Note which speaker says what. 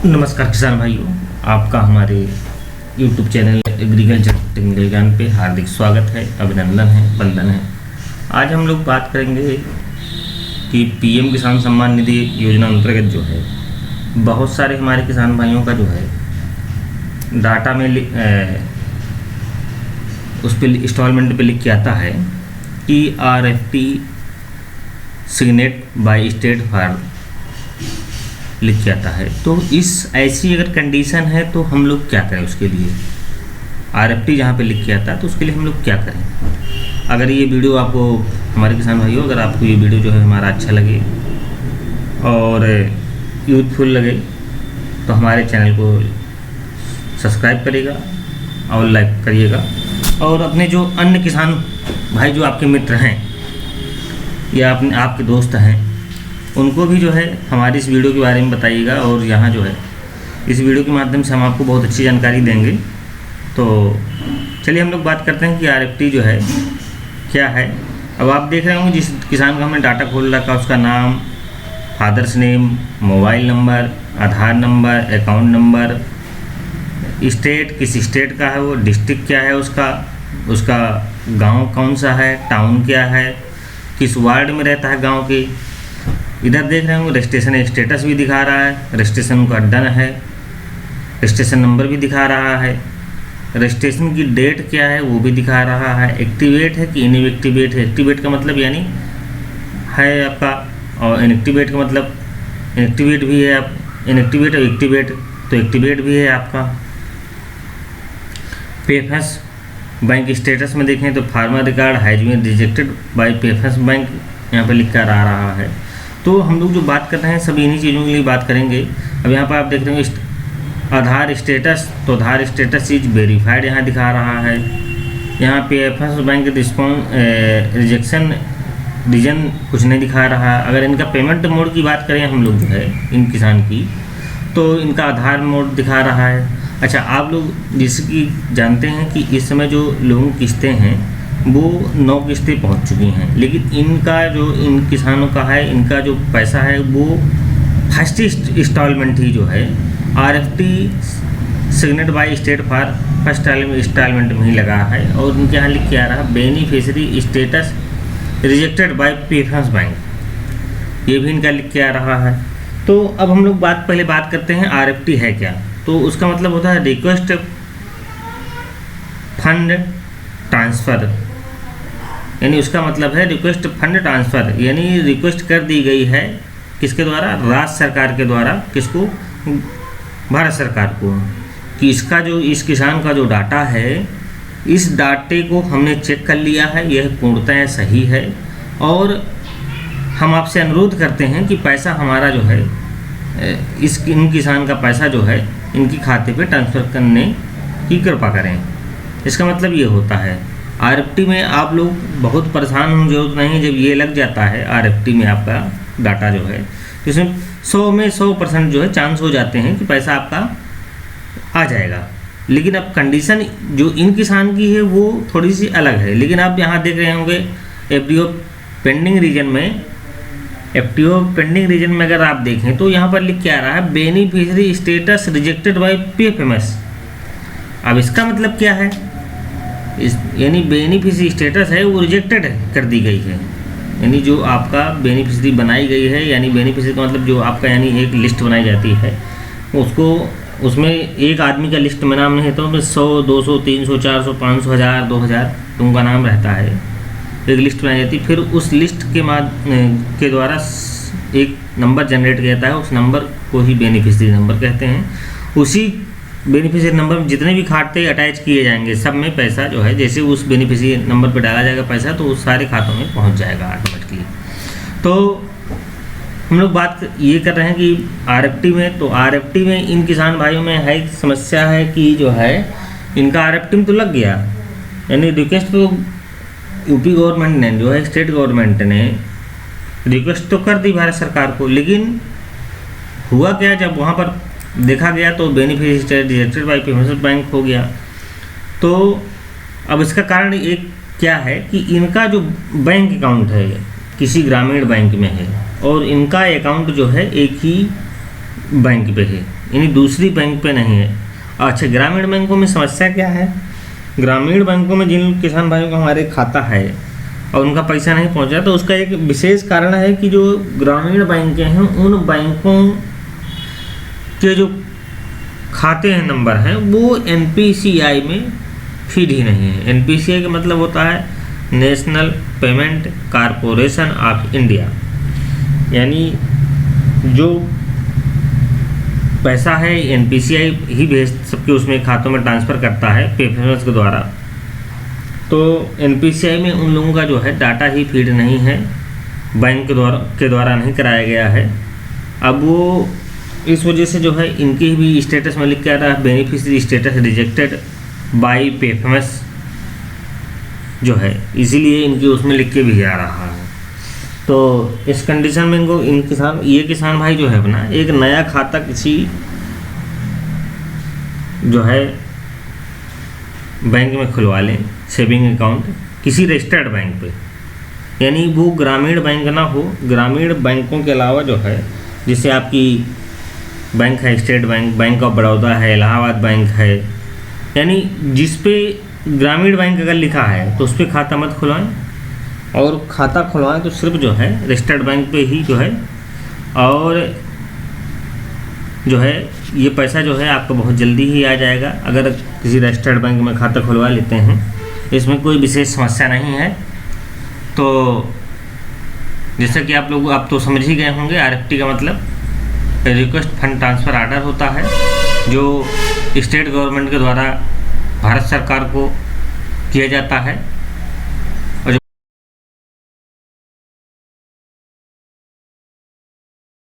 Speaker 1: नमस्कार किसान भाइयों, आपका हमारे YouTube चैनल एग्रीकल्चर टेक्निकल ज्ञान पे हार्दिक स्वागत है, अभिनंदन है, वंदन है। आज हम लोग बात करेंगे कि पीएम किसान सम्मान निधि योजना अंतर्गत जो है बहुत सारे हमारे किसान भाइयों का जो है डाटा में उस पर इंस्टॉलमेंट पे लिख के आता है कि RFP signed by state for लिख के आता है। तो इस ऐसी अगर कंडीशन है तो हम लोग क्या करें उसके लिए, RFP जहाँ पे लिख के आता है तो उसके लिए हम लोग क्या करें। अगर ये वीडियो आपको हमारे किसान भाइयों, अगर आपको ये वीडियो जो है हमारा अच्छा लगे और यूथफुल लगे तो हमारे चैनल को सब्सक्राइब करिएगा और लाइक करिएगा, और अपने जो अन्य किसान भाई जो आपके मित्र हैं या अपने आपके दोस्त हैं उनको भी जो है हमारी इस वीडियो के बारे में बताइएगा। और यहाँ जो है इस वीडियो के माध्यम से हम आपको बहुत अच्छी जानकारी देंगे। तो चलिए हम लोग बात करते हैं कि RFP जो है क्या है। अब आप देख रहे होंगे जिस किसान का हमने डाटा खोल रखा उसका नाम, फादर्स नेम, मोबाइल नंबर, आधार नंबर, अकाउंट नंबर, स्टेट किस स्टेट का है वो, डिस्ट्रिक्ट क्या है उसका गांव कौन सा है, टाउन क्या है, किस वार्ड में रहता है गांव के। इधर देख रहे होंगे रजिस्ट्रेशन स्टेटस भी दिखा रहा है, रजिस्ट्रेशन का डन है, रजिस्ट्रेशन नंबर भी दिखा रहा है, रजिस्ट्रेशन की डेट क्या है वो भी दिखा रहा है, एक्टिवेट है कि इनएक्टिवेट है। एक्टिवेट का मतलब यानी है आपका, और इनएक्टिवेट का मतलब इनएक्टिवेट भी है, आप इनएक्टिवेट और एक्टिवेट, तो एक्टिवेट भी है आपका। पेफेंस बैंक स्टेटस में देखें तो farmer record has been rejected by पेफेंस बैंक यहाँ पर लिख कर आ रहा है। तो हम लोग जो बात कर रहे हैं सब इन्हीं चीज़ों के लिए बात करेंगे। अब यहाँ पर आप देख रहे हैं आधार स्टेटस, तो आधार स्टेटस इज वेरीफाइड यहाँ दिखा रहा है। यहाँ पे पेफेंस बैंक रिजेक्शन रीजन कुछ नहीं दिखा रहा। अगर इनका पेमेंट मोड की बात करें हम लोग जो है इन किसान की, तो इनका आधार मोड दिखा रहा है। अच्छा, आप लोग जैसे कि जानते हैं कि इस समय जो लोगों की किस्तें हैं वो 9 किस्तें पहुंच चुकी हैं, लेकिन इनका जो इन किसानों का है इनका जो पैसा है वो फर्स्ट इंस्टॉलमेंट ही जो है RFP signed by state for first installment में ही लगा है। और इनके यहाँ लिख के आ रहा है बेनिफिशियरी स्टेटस रिजेक्टेड बाय पेफेंस बैंक, ये भी इनका लिख के आ रहा है। तो अब हम लोग पहले बात करते हैं RFP है क्या। तो उसका मतलब होता है रिक्वेस्ट फंड ट्रांसफ़र, यानी उसका मतलब है रिक्वेस्ट फंड ट्रांसफ़र, यानी रिक्वेस्ट कर दी गई है किसके द्वारा, राज्य सरकार के द्वारा, किसको, भारत सरकार को, कि इसका जो इस किसान का जो डाटा है इस डाटे को हमने चेक कर लिया है, यह पूर्णतः सही है और हम आपसे अनुरोध करते हैं कि पैसा हमारा जो है इन किसान का पैसा जो है इनकी खाते पे ट्रांसफ़र करने की कृपा करें। इसका मतलब ये होता है। RFP में आप लोग बहुत परेशान होने की जरूरत नहीं, जब ये लग जाता है RFP में आपका डाटा जो है तो इसमें 100 में 100% जो है चांस हो जाते हैं कि पैसा आपका आ जाएगा। लेकिन अब कंडीशन जो इन किसान की है वो थोड़ी सी अलग है। लेकिन आप यहाँ देख रहे होंगे FDO पेंडिंग रीजन में अगर आप देखें तो यहाँ पर लिख के आ रहा है beneficiary status rejected bye PFMS। अब इसका मतलब क्या है, यानी बेनिफिशियरी स्टेटस है वो रिजेक्टेड कर दी गई है, यानी जो आपका बेनिफिशियरी बनाई गई है, यानी बेनिफिशियरी का मतलब जो आपका यानी एक लिस्ट बनाई जाती है उसको, उसमें एक आदमी का लिस्ट में नाम नहीं रहता, उसमें 100, 200, 300, 400, 500, 1000, 2000 उनका नाम रहता है, एक लिस्ट बनाई जाती है। फिर उस लिस्ट के द्वारा एक नंबर जनरेट किया जाता है, उस नंबर को ही बेनिफिशियरी नंबर कहते हैं। उसी बेनिफिशियरी नंबर में जितने भी खाते अटैच किए जाएंगे सब में पैसा जो है, जैसे उस बेनिफिशियरी नंबर पर डाला जाएगा पैसा तो उस सारे खातों में पहुंच जाएगा ऑटोमेटिकली। तो हम लोग बात ये कर रहे हैं कि RFP में, तो RFP में इन किसान भाइयों में है समस्या है कि जो है इनका RFP में तो लग गया, यानी रिक्वेस्ट तो यूपी गवर्नमेंट ने जो है स्टेट गवर्नमेंट ने रिक्वेस्ट तो कर दी भारत सरकार को, लेकिन हुआ क्या, जब वहाँ पर देखा गया तो बेनिफिशियरी रिजेक्टेड बाय पेफेंस बैंक हो गया। तो अब इसका कारण एक क्या है कि इनका जो बैंक अकाउंट है किसी ग्रामीण बैंक में है और इनका अकाउंट जो है एक ही बैंक पे है, यानी दूसरी बैंक पे नहीं है। अच्छा, ग्रामीण बैंकों में समस्या क्या है? ग्रामीण बैंकों में जिन किसान भाइयों का हमारे खाता है और उनका पैसा नहीं पहुंचा, तो उसका एक विशेष कारण है कि जो ग्रामीण बैंकें हैं उन बैंकों के जो खाते हैं नंबर हैं वो NPCI में फीड ही नहीं है। NPCI का मतलब होता है national payment corporation of India, यानी जो पैसा है NPCI ही भेज सबके उसमें खातों में ट्रांसफ़र करता है पेमेंट्स के द्वारा। तो NPCI में उन लोगों का जो है डाटा ही फीड नहीं है, बैंक के द्वारा नहीं कराया गया है। अब वो इस वजह से जो है इनके भी स्टेटस में लिख के आ रहा है beneficiary status rejected by PFMS जो है, इसीलिए इनके उसमें लिख के भी आ रहा है। तो इस कंडीशन में इनको ये किसान भाई जो है अपना एक नया खाता किसी जो है बैंक में खुलवा लें, सेविंग अकाउंट किसी रजिस्टर्ड बैंक पे, यानी वो ग्रामीण बैंक ना हो। ग्रामीण बैंकों के अलावा जो है जैसे आपकी बैंक है state bank, bank of Baroda है, इलाहाबाद बैंक है, यानी जिस पे ग्रामीण बैंक अगर लिखा है तो उस पर खाता मत खुलवाएं, और खाता खुलवाएं तो सिर्फ जो है रजिस्टर्ड बैंक पे ही जो है, और जो है ये पैसा जो है आपको बहुत जल्दी ही आ जाएगा अगर किसी रजिस्टर्ड बैंक में खाता खुलवा लेते हैं। इसमें कोई विशेष समस्या नहीं है। तो जैसा कि आप तो समझ ही गए होंगे, RFT का मतलब रिक्वेस्ट फंड ट्रांसफ़र आर्डर होता है, जो स्टेट गवर्नमेंट के द्वारा भारत सरकार को किया जाता है।